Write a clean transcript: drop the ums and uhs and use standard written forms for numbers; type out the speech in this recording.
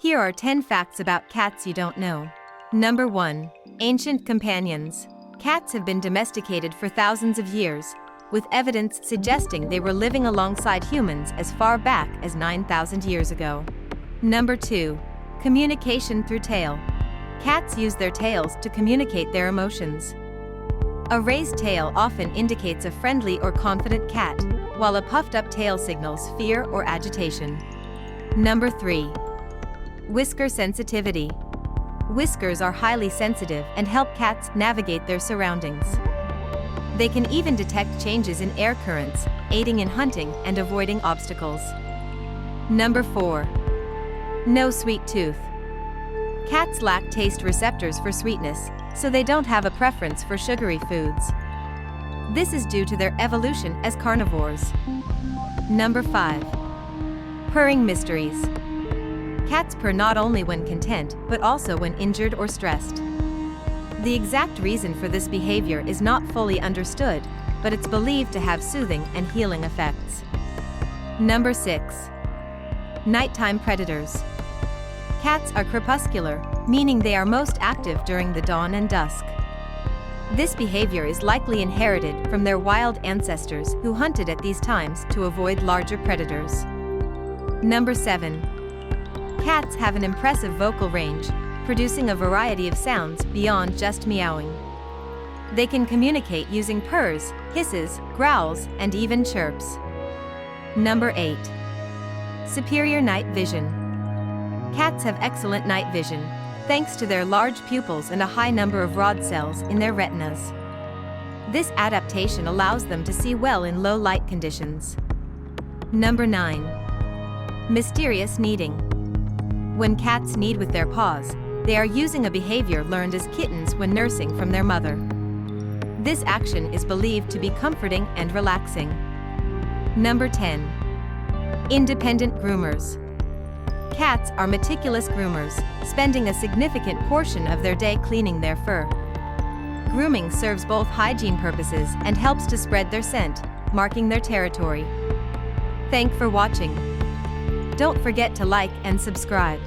Here are 10 facts about cats you don't know. Number 1. Ancient companions. Cats have been domesticated for thousands of years, with evidence suggesting they were living alongside humans as far back as 9,000 years ago. Number 2. Communication through tail. Cats use their tails to communicate their emotions. A raised tail often indicates a friendly or confident cat, while a puffed-up tail signals fear or agitation. Number 3. Whisker sensitivity. Whiskers are highly sensitive and help cats navigate their surroundings. They can even detect changes in air currents, aiding in hunting and avoiding obstacles. Number 4. No sweet tooth. Cats lack taste receptors for sweetness, so they don't have a preference for sugary foods. This is due to their evolution as carnivores. Number 5. Purring mysteries. Cats purr not only when content, but also when injured or stressed. The exact reason for this behavior is not fully understood, but it's believed to have soothing and healing effects. Number 6. Nighttime predators. Cats are crepuscular, meaning they are most active during the dawn and dusk. This behavior is likely inherited from their wild ancestors who hunted at these times to avoid larger predators. Number 7. Cats have an impressive vocal range, producing a variety of sounds beyond just meowing. They can communicate using purrs, hisses, growls, and even chirps. Number 8. Superior night vision. Cats have excellent night vision, thanks to their large pupils and a high number of rod cells in their retinas. This adaptation allows them to see well in low light conditions. Number 9. Mysterious kneading. When cats knead with their paws, they are using a behavior learned as kittens when nursing from their mother. This action is believed to be comforting and relaxing. Number 10. Independent groomers. Cats are meticulous groomers, spending a significant portion of their day cleaning their fur. Grooming serves both hygiene purposes and helps to spread their scent, marking their territory. Thanks for watching. Don't forget to like and subscribe.